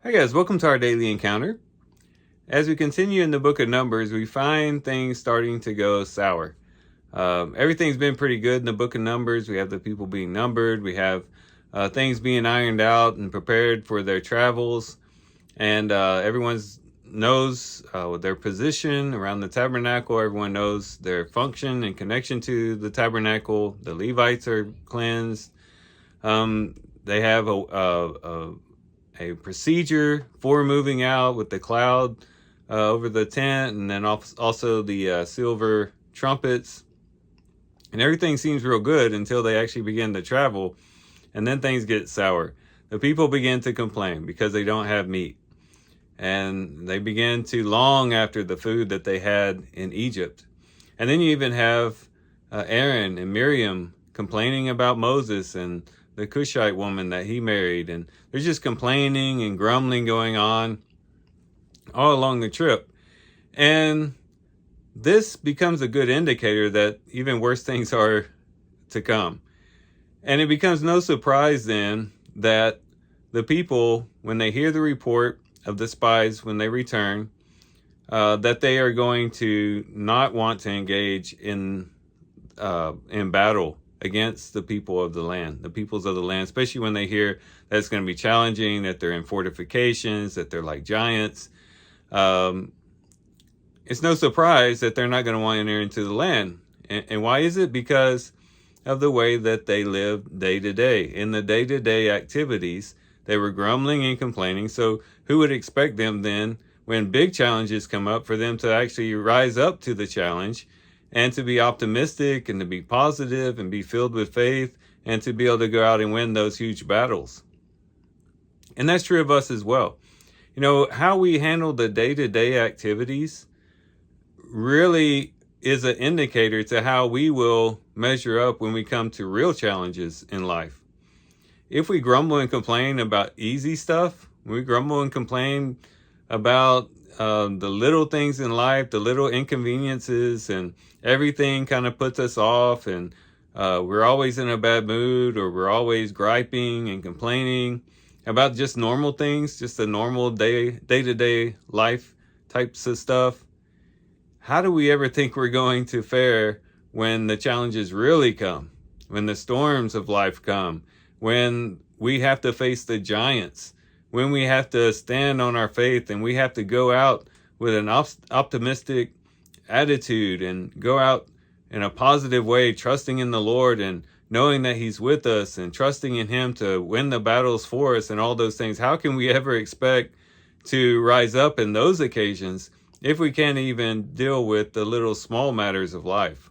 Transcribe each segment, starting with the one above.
Hi guys, welcome to our daily encounter. As we continue in the book of Numbers, we find things starting to go sour. Everything's been pretty good in the book of Numbers. We have the people being numbered. We have things being ironed out and prepared for their travels. And everyone knows their position around the tabernacle. Everyone knows their function and connection to the tabernacle. The Levites are cleansed. They have a procedure for moving out with the cloud over the tent, and then also the silver trumpets. And everything seems real good until they actually begin to travel, and then things get sour. The people begin to complain because they don't have meat, and they begin to long after the food that they had in Egypt. And then you even have Aaron and Miriam complaining about Moses and the Cushite woman that he married, and there's just complaining and grumbling going on all along the trip. And this becomes a good indicator that even worse things are to come. And it becomes no surprise then that the people, when they hear the report of the spies when they return, that they are going to not want to engage in battle against the people of the land, the peoples of the land, especially when they hear that it's going to be challenging, that they're in fortifications, that they're like giants. It's no surprise that they're not going to want to enter into the land. And why is it? Because of the way that they live day to day. In the day-to-day activities, they were grumbling and complaining. So who would expect them then, when big challenges come up, for them to actually rise up to the challenge and to be optimistic and to be positive and be filled with faith and to be able to go out and win those huge battles? And that's true of us as well. You know, how we handle the day-to-day activities really is an indicator to how we will measure up when we come to real challenges in life. If we grumble and complain about easy stuff, we grumble and complain about the little things in life, the little inconveniences, and everything kind of puts us off, and we're always in a bad mood, or we're always griping and complaining about just normal things, just the normal day-to-day life types of stuff. How do we ever think we're going to fare when the challenges really come, when the storms of life come, when we have to face the giants, when we have to stand on our faith and we have to go out with an optimistic attitude and go out in a positive way, trusting in the Lord and knowing that He's with us and trusting in Him to win the battles for us and all those things? How can we ever expect to rise up in those occasions if we can't even deal with the little small matters of life?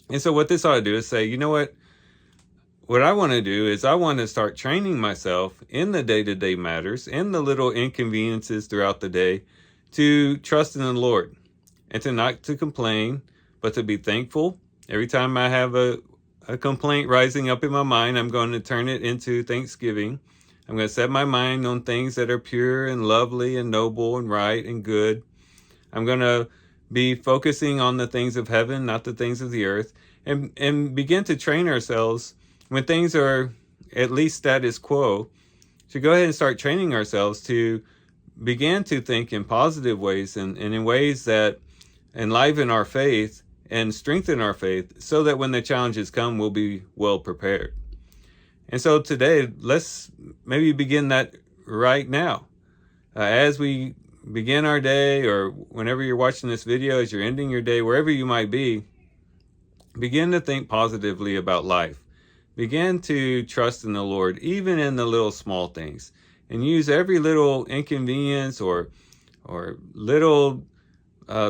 And so what this ought to do is say, you know what I want to do is I want to start training myself in the day-to-day matters, in the little inconveniences throughout the day, to trust in the Lord and to not to complain, but to be thankful. Every time I have a complaint rising up in my mind, I'm going to turn it into thanksgiving. I'm going to set my mind on things that are pure and lovely and noble and right and good. I'm going to be focusing on the things of heaven, not the things of the earth, and begin to train ourselves when things are at least status quo, to go ahead and start training ourselves to begin to think in positive ways and in ways that enliven our faith and strengthen our faith, so that when the challenges come, we'll be well prepared. And so today, let's maybe begin that right now. As we begin our day, or whenever you're watching this video, as you're ending your day, wherever you might be, begin to think positively about life. Begin to trust in the Lord, even in the little small things, and use every little inconvenience or little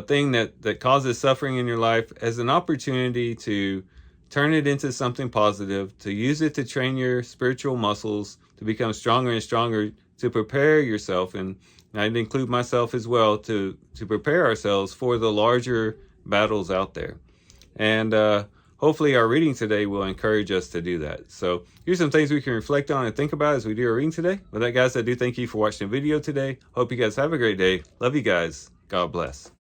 thing that causes suffering in your life as an opportunity to turn it into something positive, to use it to train your spiritual muscles, to become stronger and stronger, to prepare yourself, and I'd include myself as well, to prepare ourselves for the larger battles out there. And hopefully our reading today will encourage us to do that. So here's some things we can reflect on and think about as we do our reading today. With that, guys, I do thank you for watching the video today. Hope you guys have a great day. Love you guys. God bless.